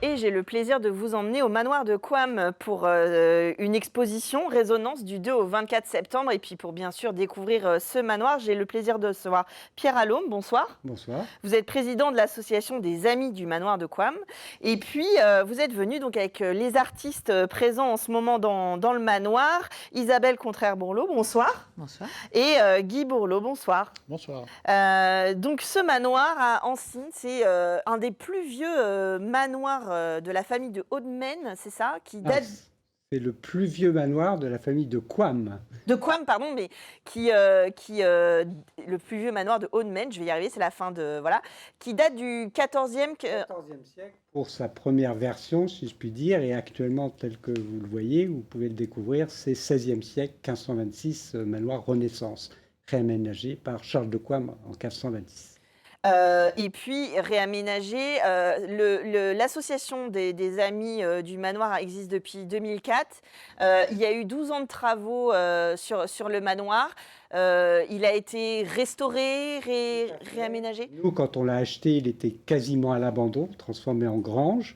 Et j'ai le plaisir de vous emmener au manoir de Couham pour une exposition Résonance du 2 au 24 septembre. Et puis pour bien sûr découvrir ce manoir, j'ai le plaisir de recevoir Pierre Allôme. Bonsoir. Bonsoir. Vous êtes président de l'association des Amis du manoir de Couham. Et puis vous êtes venu donc avec les artistes présents en ce moment dans le manoir. Isabelle Contraire-Bourlot, bonsoir. Bonsoir. Et Guy Bourlot, bonsoir. Bonsoir. Donc ce manoir à Ancines, c'est un des plus vieux manoirs de la famille de Haudemaine, c'est ça, qui Ah, date c'est le plus vieux manoir de la famille de Couham. de Couham, pardon, mais le plus vieux manoir de Haudemaine, je vais y arriver, c'est la fin de voilà, qui date du 14e. 14e siècle. Pour sa première version, si je puis dire, et actuellement tel que vous le voyez, vous pouvez le découvrir, c'est 16e siècle, 1526, manoir Renaissance, réaménagé par Charles de Couham en 1526. Et puis réaménagé. L'association des Amis du Manoir existe depuis 2004. Il y a eu 12 ans de travaux sur le manoir. Il a été restauré, réaménagé. Nous, quand on l'a acheté, il était quasiment à l'abandon, transformé en grange.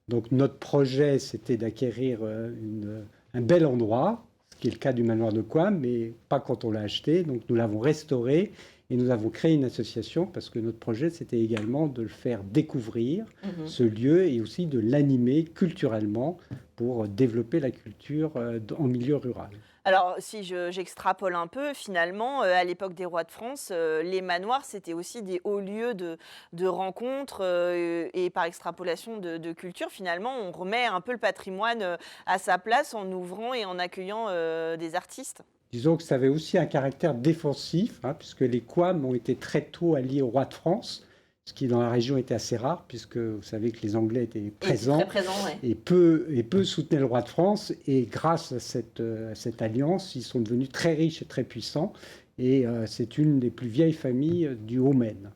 Donc notre projet, c'était d'acquérir un bel endroit, ce qui est le cas du manoir de Couham, mais pas quand on l'a acheté. Donc nous l'avons restauré. Et nous avons créé une association parce que notre projet, c'était également de le faire découvrir, ce lieu, et aussi de l'animer culturellement pour développer la culture en milieu rural. Alors, si j'extrapole un peu, finalement, à l'époque des rois de France, les manoirs, c'était aussi des hauts lieux de rencontres et par extrapolation de culture. Finalement, on remet un peu le patrimoine à sa place en ouvrant et en accueillant des artistes. Disons que ça avait aussi un caractère défensif, puisque les Couham ont été très tôt alliés au roi de France, ce qui dans la région était assez rare, puisque vous savez que les Anglais étaient présents, très présents, ouais. et peu soutenaient le roi de France. Et grâce à cette alliance, ils sont devenus très riches et très puissants. Et c'est une des plus vieilles familles du Haut-Maine.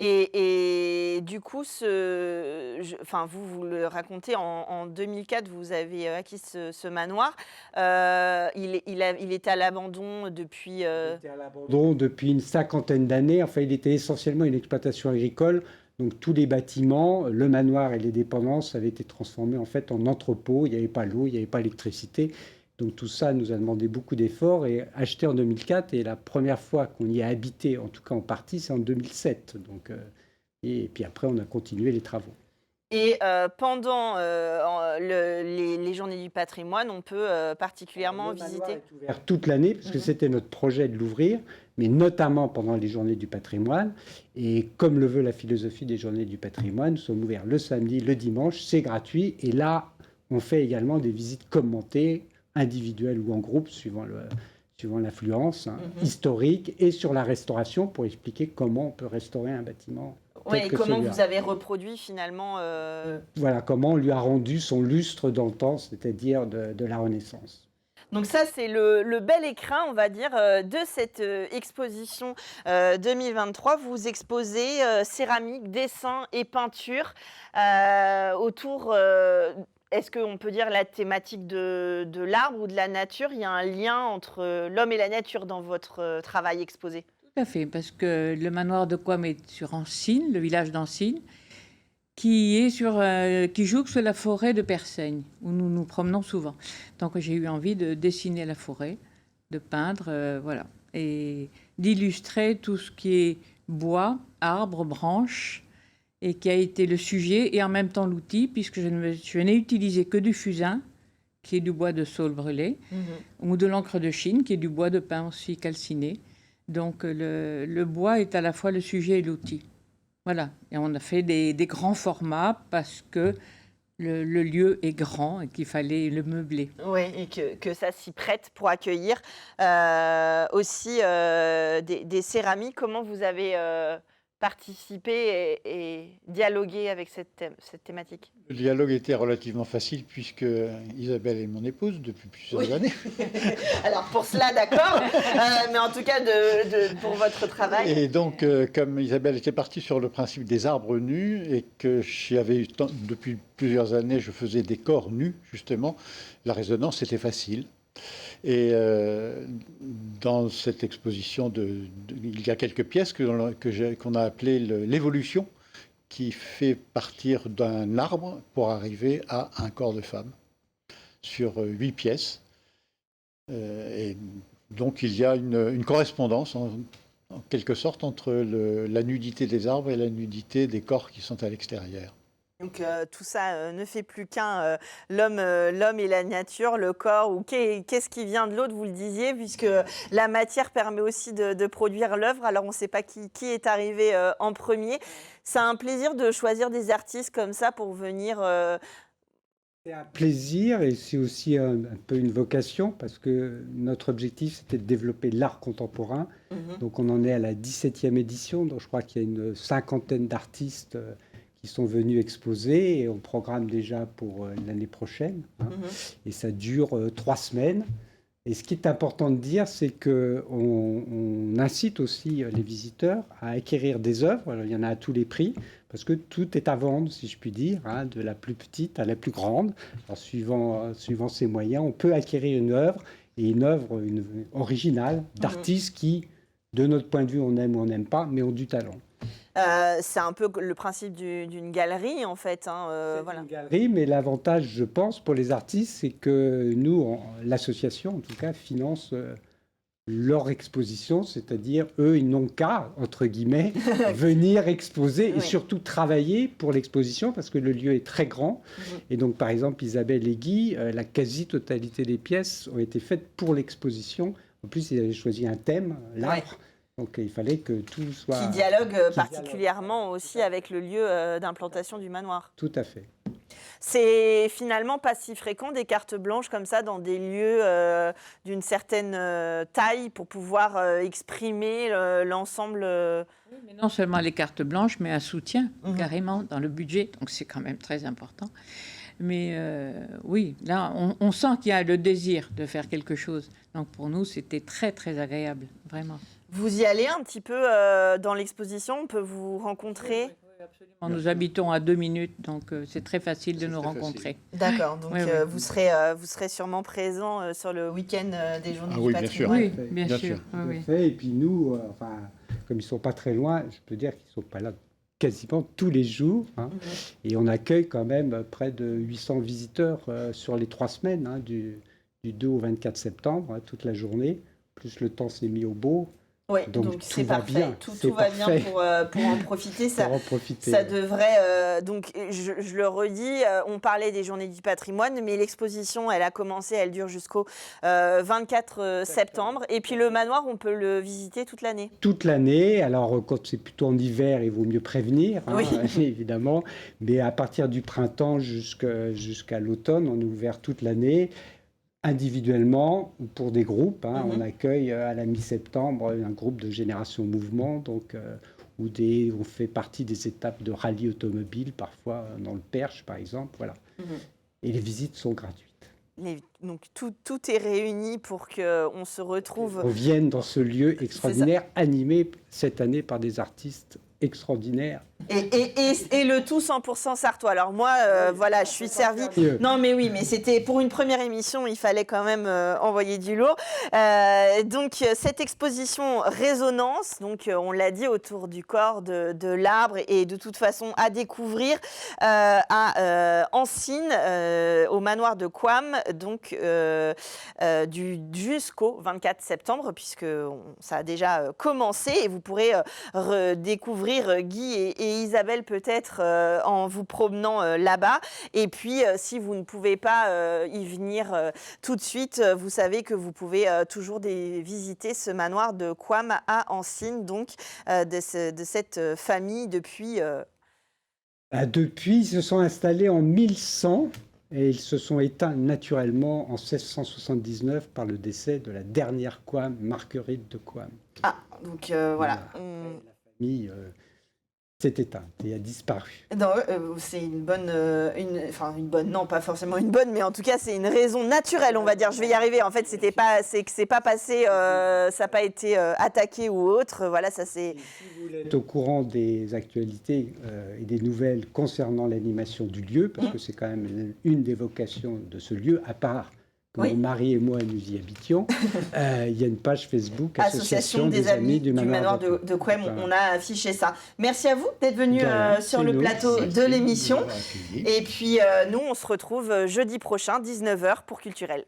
Et du coup, vous le racontez, en 2004, vous avez acquis ce manoir. Il était à l'abandon depuis... Il était à l'abandon depuis une cinquantaine d'années. Enfin, il était essentiellement une exploitation agricole. Donc tous les bâtiments, le manoir et les dépendances avaient été transformés en fait en entrepôts. Il n'y avait pas l'eau, il n'y avait pas l'électricité. Donc tout ça nous a demandé beaucoup d'efforts et acheté en 2004. Et la première fois qu'on y a habité, en tout cas en partie, c'est en 2007. Donc, et puis après, on a continué les travaux. Et pendant les journées du patrimoine, on peut particulièrement visiter... Le manoir est ouvert toute l'année, parce que c'était notre projet de l'ouvrir, mais notamment pendant les journées du patrimoine. Et comme le veut la philosophie des journées du patrimoine, nous sommes ouverts le samedi, le dimanche, c'est gratuit. Et là, on fait également des visites commentées, individuelles ou en groupe, suivant l'affluence historique, et sur la restauration, pour expliquer comment on peut restaurer un bâtiment. Oui, et comment vous avez reproduit finalement... Voilà, comment on lui a rendu son lustre dans le temps, c'est-à-dire de la Renaissance. Donc ça, c'est le bel écrin, on va dire, de cette exposition 2023. Vous exposez céramique, dessin et peinture autour... Est-ce qu'on peut dire la thématique de l'arbre ou de la nature? Il y a un lien entre l'homme et la nature dans votre travail exposé? Tout à fait, parce que le manoir de Couham est sur Ancines, le village d'Ancines, qui jouxte la forêt de Persaigne, où nous nous promenons souvent. Donc j'ai eu envie de dessiner la forêt, de peindre, voilà, et d'illustrer tout ce qui est bois, arbres, branches, et qui a été le sujet et en même temps l'outil, puisque je n'ai utilisé que du fusain, qui est du bois de saule brûlé, ou de l'encre de Chine, qui est du bois de pin aussi calciné. Donc le bois est à la fois le sujet et l'outil. Voilà, et on a fait des grands formats parce que le lieu est grand et qu'il fallait le meubler. Oui, et que ça s'y prête pour accueillir aussi des céramiques. Comment vous avez participé et dialogué avec cette thématique? Le dialogue était relativement facile puisque Isabelle est mon épouse depuis plusieurs années. Alors pour cela, d'accord, mais en tout cas pour votre travail. Et donc, comme Isabelle était partie sur le principe des arbres nus et que depuis plusieurs années, je faisais des corps nus, justement, la résonance était facile. Et dans cette exposition, il y a quelques pièces qu'on a appelées l'évolution, qui fait partir d'un arbre pour arriver à un corps de femme sur 8 pièces. Et donc il y a une correspondance en quelque sorte entre la nudité des arbres et la nudité des corps qui sont à l'extérieur. Donc tout ça ne fait plus qu'un, l'homme et la nature, le corps, ou qu'est-ce qui vient de l'autre, vous le disiez, puisque la matière permet aussi de produire l'œuvre. Alors on ne sait pas qui est arrivé en premier. C'est un plaisir de choisir des artistes comme ça pour venir... C'est un plaisir et c'est aussi un peu une vocation parce que notre objectif c'était de développer l'art contemporain. Donc on en est à la 17e édition, donc je crois qu'il y a une cinquantaine d'artistes qui sont venus exposer et on programme déjà pour l'année prochaine. Et ça dure 3 semaines. Et ce qui est important de dire, c'est qu'on incite aussi les visiteurs à acquérir des œuvres. Alors, il y en a à tous les prix, parce que tout est à vendre, si je puis dire, de la plus petite à la plus grande. Alors, suivant ses moyens, on peut acquérir une œuvre, et une œuvre originale d'artistes qui, de notre point de vue, on aime ou on n'aime pas, mais ont du talent. C'est un peu le principe d'une galerie, en fait. C'est voilà. une galerie, mais l'avantage, je pense, pour les artistes, c'est que nous, l'association, en tout cas, finance leur exposition, c'est-à-dire, eux, ils n'ont qu'à, entre guillemets, venir exposer et surtout travailler pour l'exposition, parce que le lieu est très grand. Et donc, par exemple, Isabelle et Guy, la quasi-totalité des pièces ont été faites pour l'exposition. En plus, ils avaient choisi un thème, l'arbre. Donc il fallait que tout soit... Qui dialogue particulièrement aussi avec le lieu d'implantation du manoir. Tout à fait. C'est finalement pas si fréquent des cartes blanches comme ça dans des lieux d'une certaine taille pour pouvoir exprimer l'ensemble. Oui, mais non seulement les cartes blanches, mais un soutien carrément dans le budget. Donc c'est quand même très important. Mais oui, là, on sent qu'il y a le désir de faire quelque chose. Donc pour nous, c'était très, très agréable, vraiment. Vous y allez un petit peu dans l'exposition, on peut vous rencontrer? Oui, absolument. Nous habitons à 2 minutes, donc c'est très facile de nous rencontrer. D'accord, donc Oui, vous serez sûrement présent sur le week-end des Journées du Patrimoine. Oui, bien sûr. Oui. Et puis nous, comme ils ne sont pas très loin, je peux dire qu'ils ne sont pas là quasiment tous les jours. Et on accueille quand même près de 800 visiteurs sur les 3 semaines, du 2 au 24 septembre, toute la journée. Plus le temps s'est mis au beau. Oui, donc c'est parfait. Tout va bien pour en profiter. Ça devrait. Donc, je le redis, on parlait des Journées du Patrimoine, mais l'exposition, elle a commencé, elle dure jusqu'au 24 septembre. Et puis le manoir, on peut le visiter toute l'année. Toute l'année. Alors, quand c'est plutôt en hiver, il vaut mieux prévenir, évidemment. Mais à partir du printemps jusqu'à l'automne, on est ouvert toute l'année. Individuellement ou pour des groupes. On accueille à la mi-septembre un groupe de Génération Mouvement, donc, où on fait partie des étapes de rallye automobile, parfois dans le Perche, par exemple. Voilà. Et les visites sont gratuites. Donc tout est réuni pour qu'on se retrouve... On vienne dans ce lieu extraordinaire, animé cette année par des artistes extraordinaire. Et le tout 100% sartois. Alors moi, voilà, je suis servie. Non, mais oui, mais c'était pour une première émission, il fallait quand même envoyer du lourd. Donc cette exposition Résonance, donc on l'a dit, autour du corps, de l'arbre, et de toute façon à découvrir à Ancines, au manoir de Couham, donc jusqu'au 24 septembre, puisque ça a déjà commencé, et vous pourrez redécouvrir Guy et Isabelle peut-être en vous promenant là-bas. Et puis, si vous ne pouvez pas y venir tout de suite, vous savez que vous pouvez toujours visiter ce manoir de Couham à Ancines, donc de cette famille depuis... Depuis, ils se sont installés en 1100 et ils se sont éteints naturellement en 1679 par le décès de la dernière Couham, Marguerite de Couham. Ah, donc voilà. La famille s'est éteinte et a disparu. Non, c'est une bonne, non pas forcément une bonne, mais en tout cas c'est une raison naturelle, on va dire. Je vais y arriver. En fait, c'est que c'est pas passé, ça n'a pas été attaqué ou autre. Voilà, ça c'est. Si vous voulez être au courant des actualités et des nouvelles concernant l'animation du lieu, parce que c'est quand même une des vocations de ce lieu, à part que Oui. mon mari et moi nous y habitions, il y a une page Facebook, Association des Amis du Manoir de Couëme. Voilà. On a affiché ça. Merci à vous d'être venu De rien, sur c'est le nous. plateau Merci de l'émission. de nous avoir accueillis. Et puis, nous, on se retrouve jeudi prochain, 19h, pour Culturel.